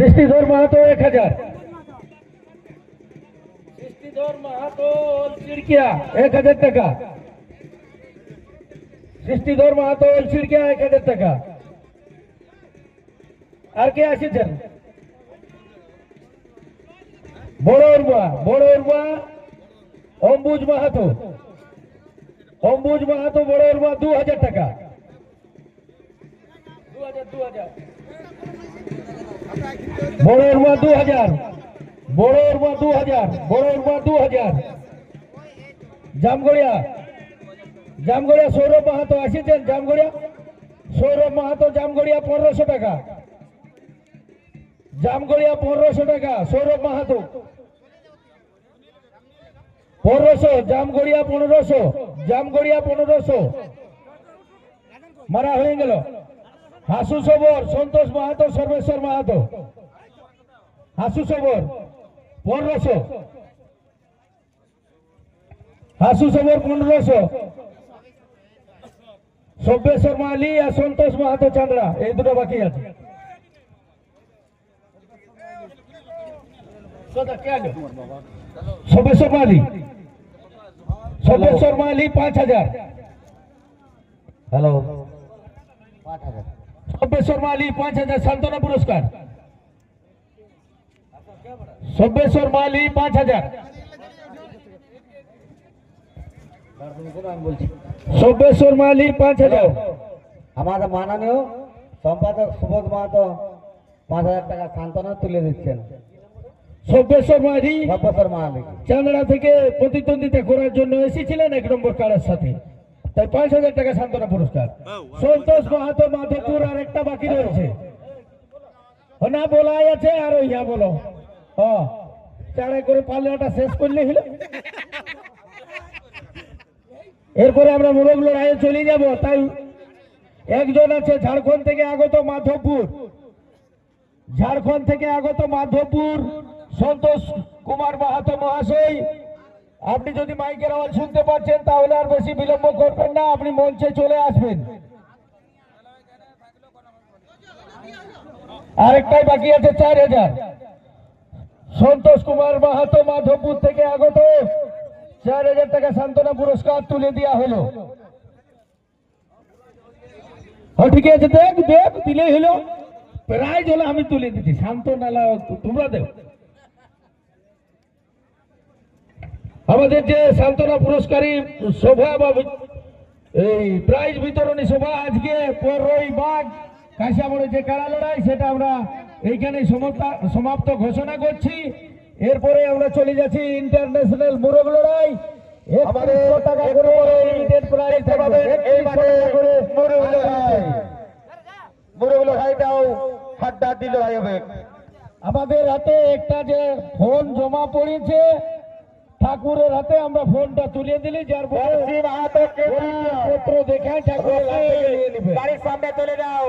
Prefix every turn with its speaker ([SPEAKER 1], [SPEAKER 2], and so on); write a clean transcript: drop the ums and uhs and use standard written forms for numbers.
[SPEAKER 1] সৃষ্টিধর মাহাতো 1000, সৃষ্টিধর মাহাতো চিড়কিয়া 1000 টাকা, সৃষ্টিধর মাহাতো চিড়কিয়া 1000 টাকা। আর কে আসেছেন? বড় উর্বা অম্বুজ মাহাতো, অম্বুজ মাহাতো বড় উর্বা 2000 টাকা, 2000 বড় উর্বা 2000, বড় উর্বা 2000, বড় উর্বা 2000। জামগড়িয়া, জামগড়িয়া সৌরভ মাহাতো আসেছেন, জামগড়িয়া সৌরভ মাহাতো, জামগড়িয়া 1500 টাকা, জামগড়িয়া 1500 টাকা, সৌরভ মাহাতো 1500, জামগড়িয়া 1500, জামগড়িয়া 1500 মারা হয়ে গেল। হাসু সবর সন্তোষ মাহাতো, সর্বেশ্বর মাহাতো, হাসু সবর 1500, হাসু সবর 1500, সব্যেশ্বর মালি আর সন্তোষ মাহাতো চাঁদড়া, এই দুটো বাকি আছে। সব্যেশ্বর মালি, সব্যেশ্বর মালি 5000, হ্যালো 5000, সব্যেশ্বর মালি 5000 সান্ত্বনা পুরস্কার, সব্যেশ্বর মালি 5000, সব্যেশ্বর মালি 5000।
[SPEAKER 2] আমাদের মাননীয় সম্পাদক সুবোধ মাহাতো 5000 টাকা সান্ত্বনা তুলে দিচ্ছেন।
[SPEAKER 1] সব্যেশ্বর মালি
[SPEAKER 2] সব্যেশ্বর মাহাতো
[SPEAKER 1] চাঁদড়া থেকে প্রতিদ্বন্দ্বিতা করার জন্য এসেছিলেন 1 নম্বর কার্ডের সাথে, তাই 5000 টাকা সান্ত্বনা পুরস্কার। সন্তোষ মাহাতো মাধবপুর আর একটা বাকি রয়েছে, না বলাই আছে আর ইয়া বলো চাড়াই করে পাল্লাটা শেষ করলে হলো। এরপরে আমরা মোরগ লড়াইয়ে চলে যাব। তাই একজন আছে ঝাড়খণ্ড থেকে আগত মাধবপুর, ঝাড়খণ্ড থেকে আগত মাধবপুর সন্তোষ কুমার মাহাতো মহাশয়, আপনি যদি মাইকের আওয়াজ শুনতে পাচ্ছেন তাহলে আর বেশি বিলম্ব করবেন না, আপনি মঞ্চে চলে আসবেন। আরেকটাই বাকি আছে 4000, সন্তোষ কুমার মাহাতো মাধবপুর থেকে আগত 4000 টাকা সান্ত্বনা পুরস্কার তুলে দেওয়া হলো। ঠিক আছে, দেখ দেখ দিলেই হলো, প্রাইজ হলো আমি তুলে দিচ্ছি, সান্ত্বনা তোমরা দেব। আমাদের যে সান্ত্বনা পুরস্কারী সভা বা এই প্রাইজ বিতরণী সভা আজকে 15ই মাঘ কাশিয়ামোড়ে যে কাড়া লড়াই, সেটা আমরা এইখানে সমাপ্ত ঘোষণা করছি। এরপরে আমরা চলে যাচ্ছি ইন্টারন্যাশনাল মোরগ লড়াই। আমাদের টাকা করে লিমিটেড প্রাইজ থাকবে,
[SPEAKER 2] মোরগ লড়াইটাও হাড্ডাহাড্ডি লড়াই হবে।
[SPEAKER 1] আমাদের হাতে একটা যে ফোন জমা পড়েছে ঠাকুরের হাতে, আমরা ফোনটা তুলে দিলি, যার পত্র দেখায় ঠাকুর
[SPEAKER 2] গাড়ির সামনে চলে যাও।